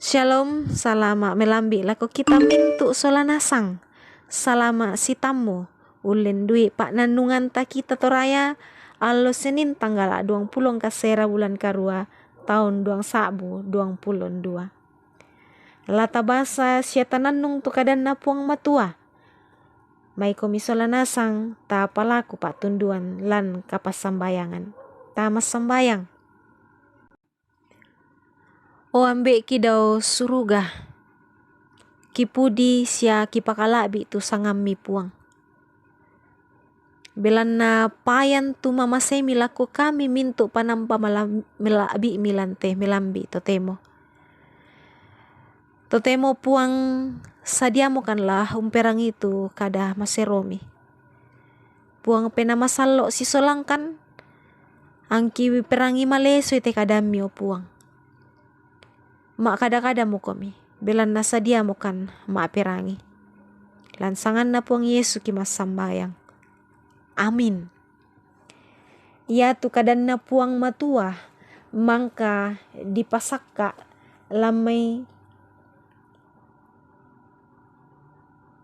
Shalom, salama melambi lako kita mintu solanasang. Salama si tamu. Ulin dui pak nandungan ta kita toraya. Alo Senin tanggal 20 kasera bulan karua tahun 2022. Lata basa siata nandung tu kadan na puang matua. May komisolanasang ta palaku pak tunduan lan kapas sambayangan. Ta mas sambayang. O ambek ki daw suruga. Kipudi siya kipakalabi tu sangami puang. Belan na payan tu mamasemi lako kami mintu panampa melabi milante melambi totemo. Totemo puang sadiamo kanlah umperang itu kada maseromi. Puang pena masalo si solangkan angki perangi maleso ite kadamio puang. Mak kada-kada mo kami. Belan nasa dia mo kan maaperangi. Lansangan na puang Yesu ki masambayang. Amin. Ia tu kadan na puang matua. Mangka dipasakka lamay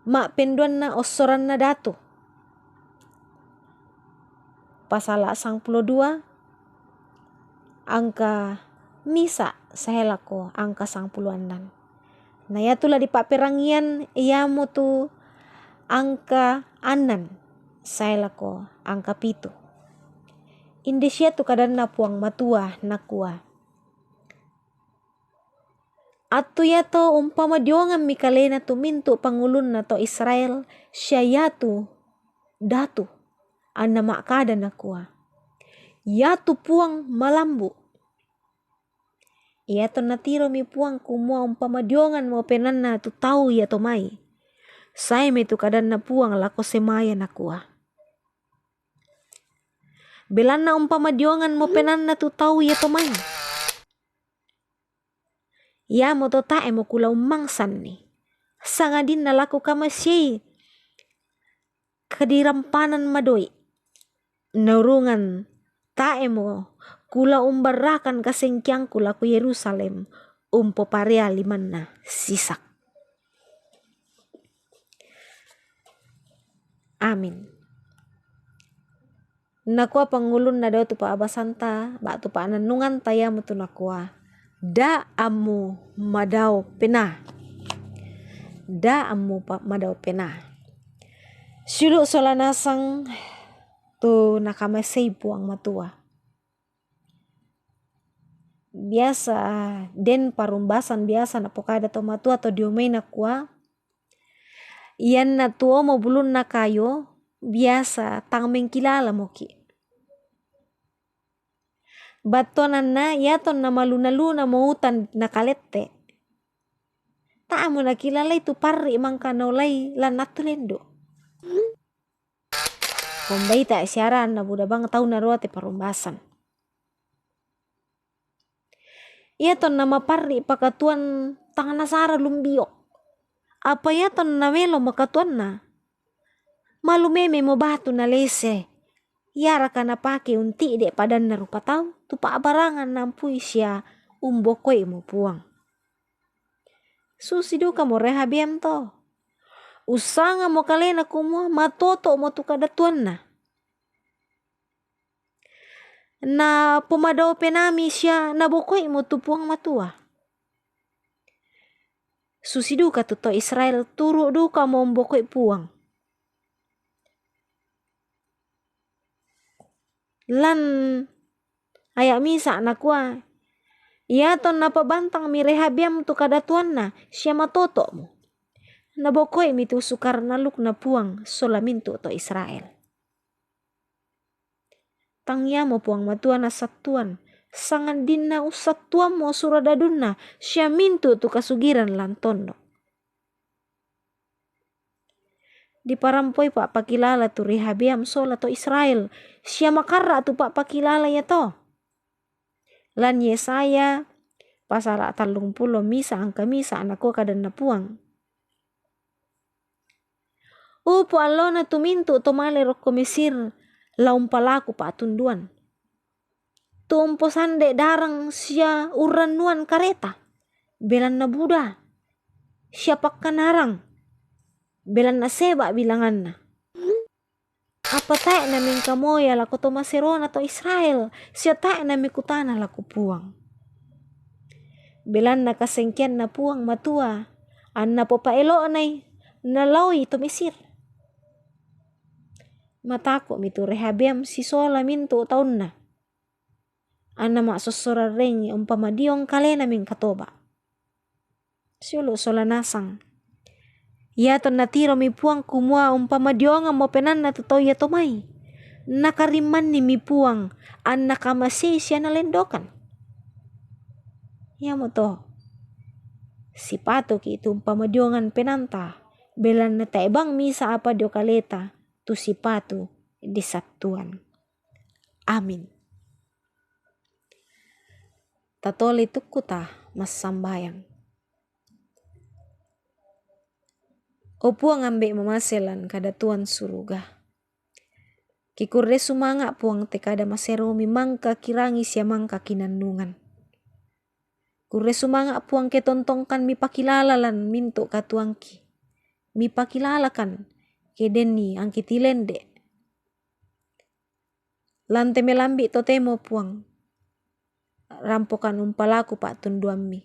mak penduan na osoran na datu. Pasala 22 angka misa sahelako angka 10-an. Nah ya tulah di pak perangian ia mo tu angka anan sahelako angka 7. Indonesia tu kadan na puang matua nakua. Atu ya to umpama diongan mikalena tu mintu pangulun na to Israel syayatu datu anna makada nakua. Ya tu puang malambu. Ia to natiro mi puang kumua umpama diongan mo penanna tu tau ya to mai. Saya me tu kadan na puang lako semaya nakua. Belana umpama diongan mo penanna tu tau ya to mai. Ya mo to tae mo kula umangsan ni. Sangadin na lako kamasyay. Kadirampanan madoi. Naurungan tae mo kula umbarakan kasengkyangku laku Yerusalem umpo parea limanna sisak. Amin. Nakua pangulun na daw tu pa abasanta ba tu pa ananungan taya mo tu nakua. Da amu madaw pena. Da amu pa madaw pena. Syulu solanasang tu nakamasay puang matua. Biasa den parumbasan biasa na pokada to matua to diomay na kuwa. Iyan na tuo mo bulun na kayo biasa tang mengkilala mo ki. Batonan na yaton na maluna-luna mo utan na kalete. Ta mo nakilala itu parri mangka naulay lan natulendo. Kumbay ta siaran na buda bang tau na roate parumbasan. Ia ton nama parri pakatuan tangan nasara lumbio. Apa ya ton na melo makatuan na? Malu meme mo batu na lese. Yara kana pake unti de padan na rupa tau. Tupa abarangan nampui siya umbokoi mo puang. Susido ka mo rehabiam to. Usanga mo kalena kumua matoto mo tu kadatuan na. Na pumadaw penami siya nabokoi mo tu puang matua. Susido ka to Israel turu do ka mo umbokoi puang. Lan ayak misa nakua. Iya ton napabantang mi rehabiam tu kadatuan na siya matoto mo. Nabokoi mi tu sukar naluk na puang solamintu to Israel. Tangya mo puang matua na satuan. Sangan din na usatuan mo suradadun na siya mintu tu kasugiran lantondo. Di parampoy pa pakilala tu rehabiam sola to Israel. Siya makara tu pa pakilala ya to. Lan Yesaya pasal 30 misa angka misa anako kadan na puang. Upo alona tumintu tomale rokomesir laum palaku pa tunduan. Tumpo sande darang sia uranuan kareta. belan na Buddha, siapa kanarang, belan na seba bilangan na. Apa tayo namin kamoya lako to Maserona to Israel, siya tayo namin kutana lako puang. Belan na kasengkian na puang matua, an na po paelo anay, nalawi to Mesir. Matako mito rehabiam si sola minto taon na. Ana maksosora rengi umpamadiyong kale namin katoba. Siulo sola nasang. Yaton natiro mi puang kumua umpamadiyong mo penan na tutoy yatomay. Nakariman ni mi puang an nakamasi siya nalendokan. Ya mo to. Si pato ki itu umpamadiyongan penanta. Belan na taibang misa apa dio kaleta. Tu si pato di satuan. Amin. Tatoli tukuta mas sambayang. O puang ambek mamaselan kada tuan suruga. Kikurde sumanga puang te kada maseromi mangka kirangi siya mangka kinandungan. Kurde sumanga puang ke tontongkan mi pakilalalan minto katuangki. Mi pakilalakan ke deni angki tilende. Lante melambi totemo puang. Rampokan umpalaku pak tunduammi.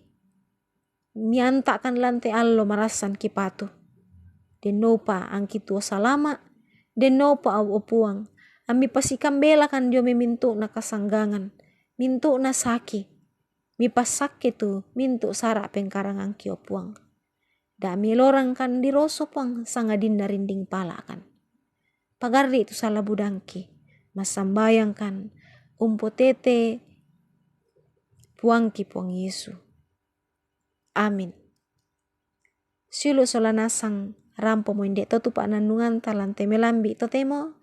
Mi antakan lante allo marasan kipatu. Denopa angki tua salama. Denopa au opuang. Ami pasikam bela kan dio mintu na kasanggangan. Mintu na saki. Mi pasake tu mintu sara pengkarang angki opuang. Da mi lorang kan diroso puang sangadin narinding pala kan. Pagarri tu salah budangki. Masambayang kan umpotete puangki puang Yesu. Amin. Silu solanasang rampo mo indek totu pak nandungan talante melambi totemo.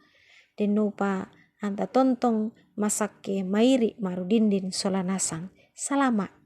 Denopa anta tontong masake mairi marudindin solanasang. Salamat.